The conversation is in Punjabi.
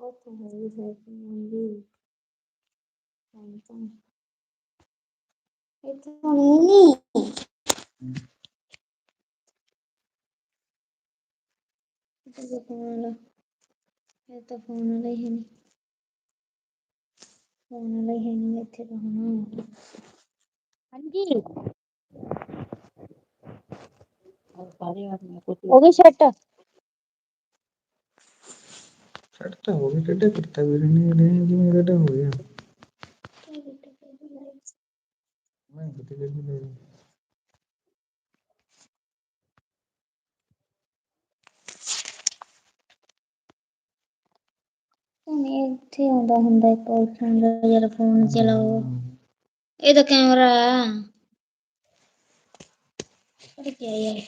ਉਹ ਤਾਂ ਹੈ ਹੀ ਫਿਰ ਮੰਗੀ ਤਾਂ ਇਹ ਤਾਂ ਨਹੀਂ ਇਹ ਤਾਂ ਫੋਨ ਵਾਲਾ ਹੀ ਨਹੀਂ ਫੋਨ ਵਾਲਾ ਹੀ ਨਹੀਂ ਇੱਥੇ ਤਾਂ ਹੁਣ ਹਾਂਜੀ ਹੋ ਗਈ ਸੈੱਟ ਸੈੱਟ ਤਾਂ ਹੋ ਗਈ ਟੇਢਾ ਕੀਤਾ ਵੀਰ ਨੇ ਜਿਵੇਂ ਟੇਢਾ ਹੋ ਗਿਆ ਮੈਂ ਕਿਤੇ ਗੱਡੀ ਲੈ ਨਹੀਂ ਇੱਥੇ ਆਉਂਦਾ ਹੁੰਦਾ ਇੱਕ ਆਪਸ਼ਨ ਜਿਹੜਾ ਫੋਨ ਚਲਾਓ ਇਹ ਤਾਂ ਕੈਮਰਾ ਹੈ ਪਰ ਕੀ ਯਾਰ